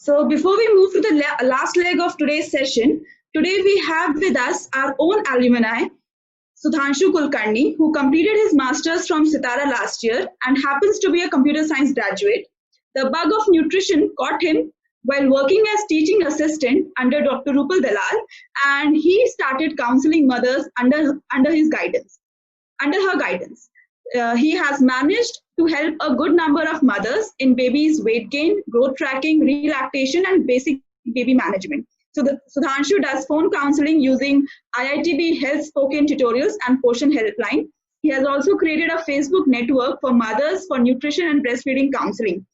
So before we move to the last leg of today's session, today we have with us our own alumni, Sudhanshu Kulkarni, who completed his master's from CTARA last year and happens to be a computer science graduate. The bug of nutrition caught him while working as teaching assistant under Dr. Rupal Dalal, and he started counseling mothers under his guidance. Under her guidance, he has managed to help a good number of mothers in babies' weight gain, growth tracking, relactation, and basic baby management. So Sudhanshu does phone counseling using IIT Health spoken tutorials and Portion Helpline. He has also created a Facebook network for mothers for nutrition and breastfeeding counseling.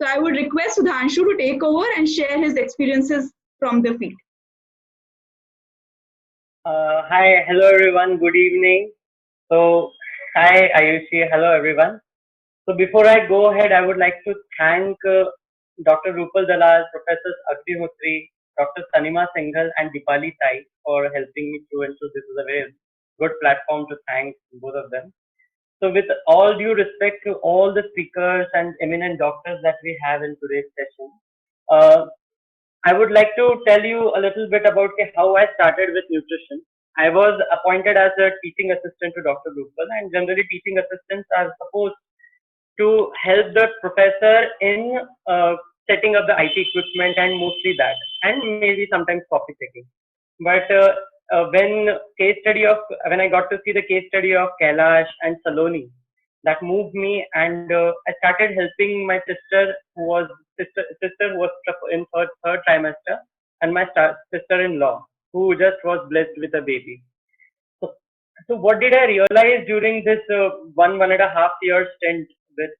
So I would request Sudhanshu to take over and share his experiences from the field. Hi, hello everyone, good evening. So, hi Ayushi, hello everyone. So before I go ahead, I would like to thank Dr. Rupal Dalal, Professors Agnihotri, Dr. Tanima Singhal and Dipali Tai for helping me through, and so this is a very good platform to thank both of them. So with all due respect to all the speakers and eminent doctors that we have in today's session, I would like to tell you a little bit about how I started with nutrition. I was appointed as a teaching assistant to Dr. Rupal, and generally teaching assistants are supposed to help the professor in setting up the IT equipment and mostly that, and maybe sometimes copy checking. But when I got to see the case study of Kailash and Saloni, that moved me, and I started helping my sister who was in third trimester, and my sister-in-law who just was blessed with a baby. So what did I realize during this 1.5 year stint with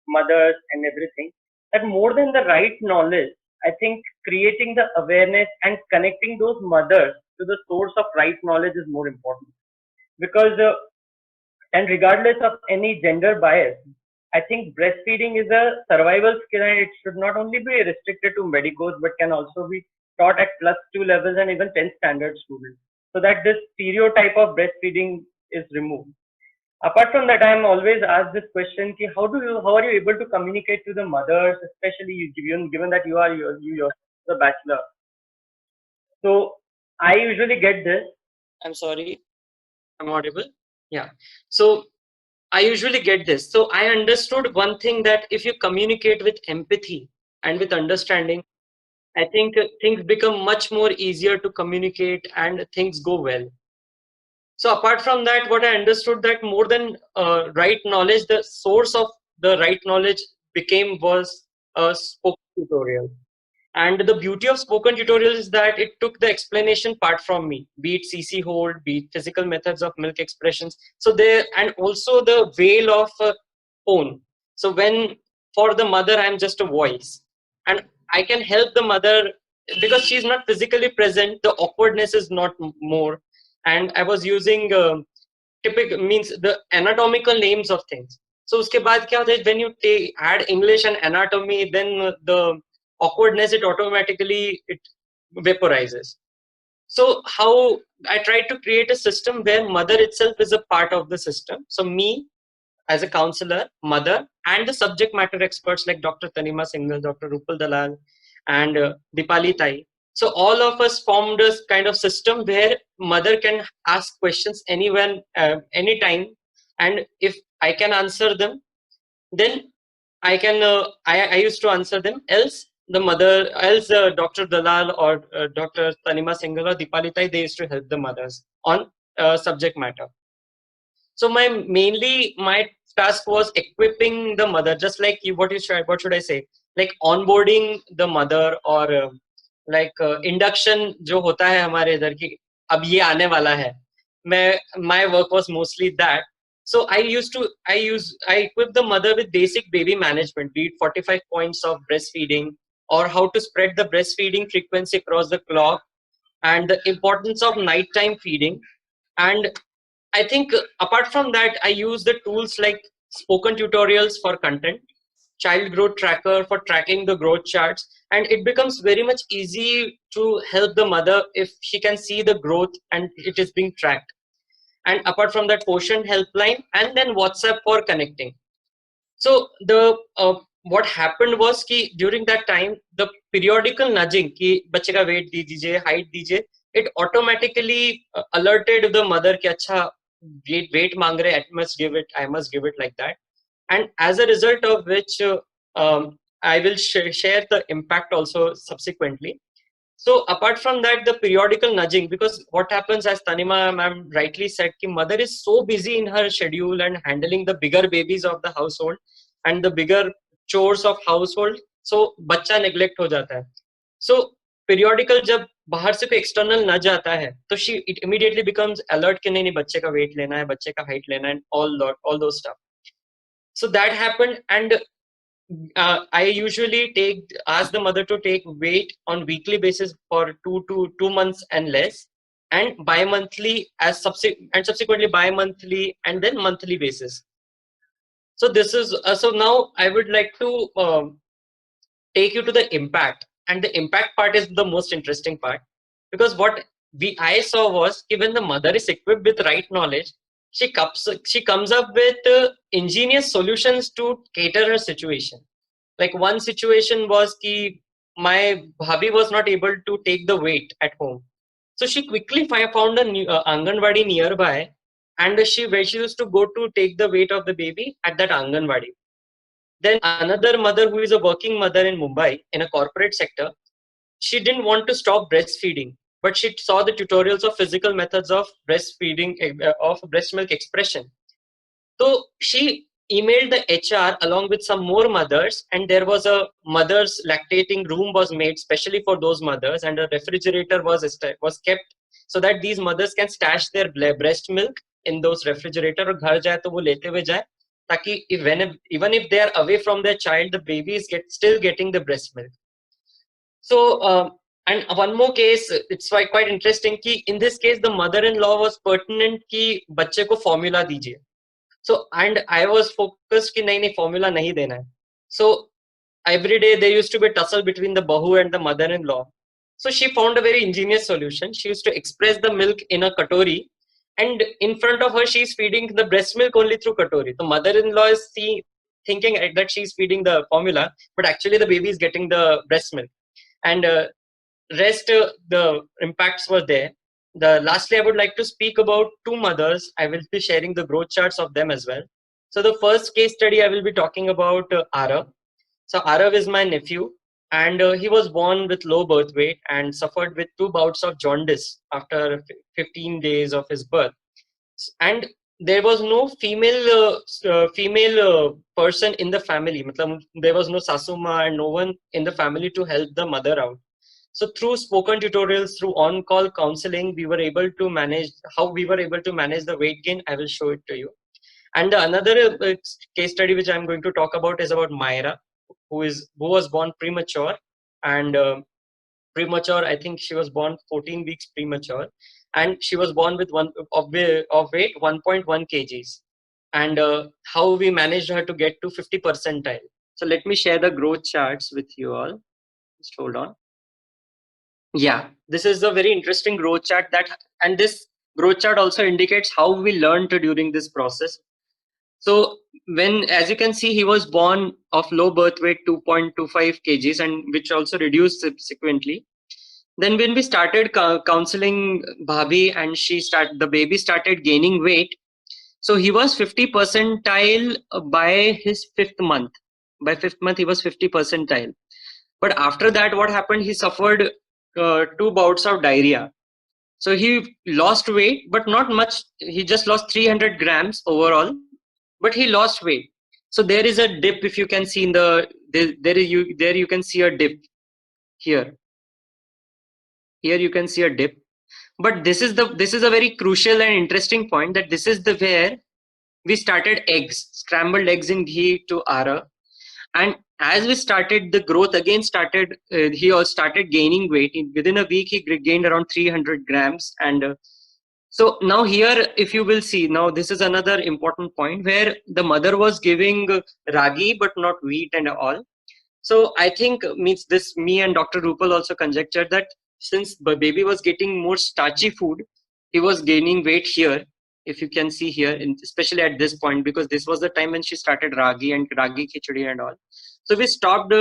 mothers and everything? That more than the right knowledge, I think creating the awareness and connecting those mothers to the source of right knowledge is more important. Because, and regardless of any gender bias, I think breastfeeding is a survival skill, and it should not only be restricted to medicos but can also be taught at +2 levels and even 10th standard students, so that this stereotype of breastfeeding is removed. Apart from that, I am always asked this question: how are you able to communicate to the mothers, especially given that you yourself a bachelor? So I usually get this. I'm sorry, I'm audible. Yeah. So I usually get this. So I understood one thing, that if you communicate with empathy and with understanding, I think things become much more easier to communicate and things go well. So apart from that, what I understood, that more than right knowledge, the source of the right knowledge was a spoken tutorial. And the beauty of spoken tutorials is that it took the explanation part from me, be it CC hold, be it physical methods of milk expressions. So there, and also the veil of phone. So when for the mother, I'm just a voice, and I can help the mother because she's not physically present. The awkwardness is not more. And I was using typical, means the anatomical names of things. So uske baad kya hota hai, when you add English and anatomy, then the awkwardness, it automatically vaporizes. So how I tried to create a system where mother itself is a part of the system. So me as a counselor, mother, and the subject matter experts like Dr. Tanima Singhal, Dr. Rupal Dalal, and Dipali Tai. So all of us formed a kind of system where mother can ask questions anyone, anytime, and if I can answer them, then I can. I used to answer them. Else Dr. Dalal or Dr. Tanima Singhal or Dipali Tai, they used to help the mothers on subject matter. So my task was equipping the mother, just like you. What should I say? Like onboarding the mother, or induction जो होता है हमारे इधर की अब ये आने वाला है. My work was mostly that. So I equip the mother with basic baby management, be it 45 points of breastfeeding, or how to spread the breastfeeding frequency across the clock, and the importance of nighttime feeding. And I think apart from that, I use the tools like spoken tutorials for content, child growth tracker for tracking the growth charts, and it becomes very much easy to help the mother if she can see the growth and it is being tracked. And apart from that, Portion helpline, and then WhatsApp for connecting. So the what happened was कि during that time the periodical nudging कि बच्चे का weight दीजिए, height दीजिए, it automatically alerted the mother कि अच्छा weight मांग रहे, I must give it like that. And as a result of which I will share the impact also subsequently. So apart from that, the periodical nudging, because what happens, as Tanima ma'am rightly said, ki mother is so busy in her schedule and handling the bigger babies of the household and the bigger chores of household, so बच्चा neglect हो जाता है. So periodical जब बाहर से कोई external nudge आता है, तो it immediately becomes alert कि नहीं नहीं बच्चे का weight लेना है, बच्चे का height लेना है, and all those stuff. So that happened, and I usually ask the mother to take weight on weekly basis for 2 months and less, and bi-monthly subsequently bi-monthly and then monthly basis. So this is so now I would like to take you to the impact, and the impact part is the most interesting part, because what I saw was when the mother is equipped with right knowledge, she comes up with ingenious solutions to cater her situation. Like one situation was ki my bhabhi was not able to take the weight at home, so she quickly found a new Anganwadi nearby, and where she used to go to take the weight of the baby at that Anganwadi. Then another mother who is a working mother in Mumbai in a corporate sector, she didn't want to stop breastfeeding, but she saw the tutorials of physical methods of breastfeeding, of breast milk expression. So she emailed the HR along with some more mothers, and there was a mother's lactating room was made specially for those mothers, and a refrigerator was kept so that these mothers can stash their breast milk in those refrigerator. और घर जाए तो वो लेते हुए जाए, ताकि even if they are away from their child, the baby is still getting the breast milk. So and one more case, it's quite interesting कि in this case the mother-in-law was pertinent कि बच्चे को formula दीजिए. So, and I was focused कि नहीं formula नहीं देना है. So every day there used to be a tussle between the bahu and the mother-in-law. So she found a very ingenious solution. She used to express the milk in a katori, and in front of her she is feeding the breast milk only through katori. The mother-in-law is thinking that she is feeding the formula, but actually the baby is getting the breast milk. And rest the impacts were there. Lastly, I would like to speak about two mothers. I will be sharing the growth charts of them as well. So the first case study I will be talking about Arav. So Arav is my nephew, and he was born with low birth weight and suffered with 2 bouts of jaundice after 15 days of his birth. And there was no female person in the family. There was no sasuma and no one in the family to help the mother out. So through spoken tutorials, through on-call counseling, we were able to manage the weight gain. I will show it to you. And another case study which I'm going to talk about is about Myra, who was born premature, and I think she was born 14 weeks premature, and she was born with weight 1.1 kgs. And how we managed her to get to 50 percentile. So let me share the growth charts with you all. Just hold on. Yeah, this is a very interesting growth chart and this growth chart also indicates how we learned during this process. So as you can see, he was born of low birth weight 2.25 kgs, and which also reduced subsequently. Then when we started counseling Bhabhi, and the baby started gaining weight. So he was 50 percentile by his 5th month. By 5th month, he was 50 percentile. But after that, what happened? He suffered 2 bouts of diarrhea. So he lost weight, but not much. He just lost 300 grams overall, but he lost weight. So there is a dip. If you can see there you can see a dip here. Here you can see a dip. But this is a very crucial and interesting point, that this is where we started scrambled eggs in ghee to Ara. And as we started, the growth again started. He also started gaining weight. Within a week, he gained around 300 grams. And so now here, if you will see, now this is another important point where the mother was giving ragi, but not wheat and all. So I think me and Dr. Rupal also conjectured that since the baby was getting more starchy food, he was gaining weight here. If you can see here, especially at this point, because this was the time when she started ragi khichdi and all. So we stopped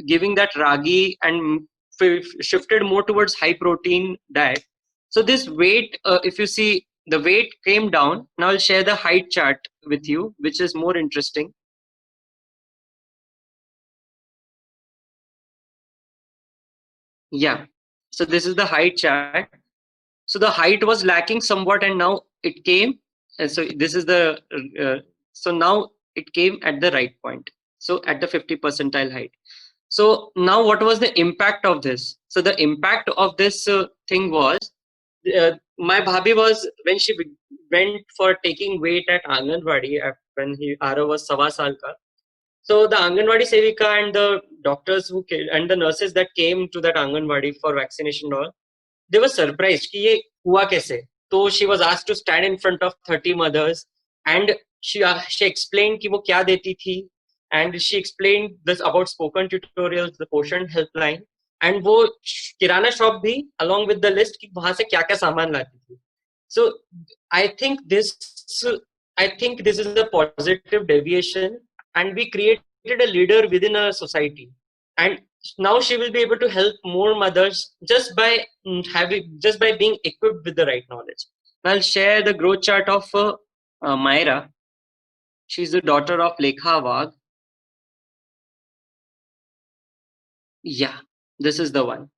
giving that ragi and shifted more towards high protein diet. So this weight, if you see, the weight came down. Now I'll share the height chart with you, which is more interesting. Yeah. So this is the height chart. So the height was lacking somewhat, and now it came. And so this is the so now it came at the right point. So at the 50 percentile height. So now what was the impact of this? So the impact of this thing was, my bhabhi was, when she went for taking weight at Anganwadi when Ara was sawa saal ka. So the Anganwadi Sevika and the doctors and the nurses that came to that Anganwadi for vaccination and all, they were surprised कि ये हुआ कैसे. So she was asked to stand in front of 30 mothers, and she explained कि वो क्या देती थी, and she explained this about spoken tutorials, the Poshan helpline, and वो किराना shop भी along with the list कि वहाँ से क्या क्या सामान लाती थी. So I think this is a positive deviation, and we created a leader within a society, and now she will be able to help more mothers just by being equipped with the right knowledge. I'll share the growth chart of Myra. She's the daughter of Lekha Wagh. Yeah, this is the one.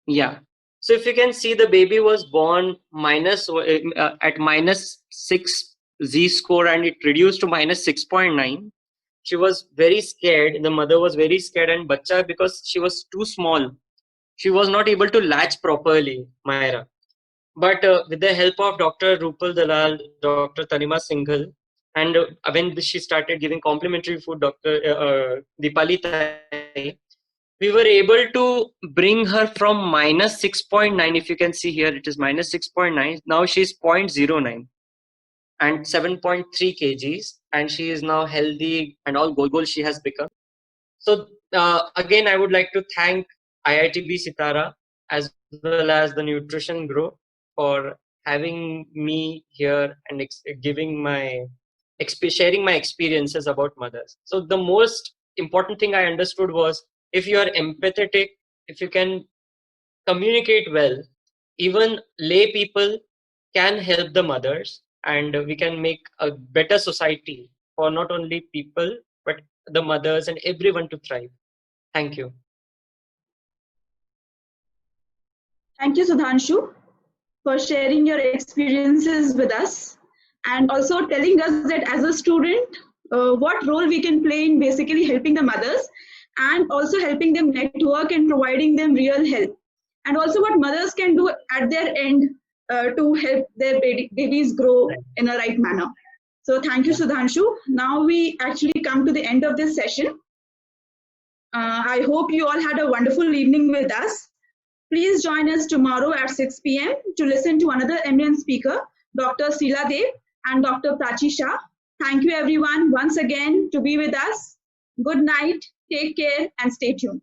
Yeah. So if you can see, the baby was born at -6 z-score, and it reduced to -6.9. She was very scared. The mother was very scared, and bacha, because she was too small, she was not able to latch properly, Myra. But with the help of Dr. Rupal Dalal, Dr. Tanima Singhal, and when she started giving complementary food, Dr. Dipali Tai, we were able to bring her from -6.9. If you can see here, it is -6.9. Now she's 0.09 and 7.3 kgs, and she is now healthy, and all goal she has become. So again, I would like to thank IIT CTARA as well as the Nutrition Grow for having me here and sharing my experiences about mothers. So the most important thing I understood was, if you are empathetic, if you can communicate well, even lay people can help the mothers, and we can make a better society for not only people but the mothers and everyone to thrive. Thank you. Thank you, Sudhanshu, for sharing your experiences with us, and also telling us that as a student, what role we can play in basically helping the mothers, and also helping them network and providing them real help, and also what mothers can do at their end to help their babies grow in a right manner. So thank you, Sudhanshu. Now we actually come to the end of this session. I hope you all had a wonderful evening with us. Please join us tomorrow at 6 p.m. to listen to another eminent speaker, Dr. Sila Dev and Dr. Prachi Shah. Thank you everyone once again to be with us. Good night, take care, and stay tuned.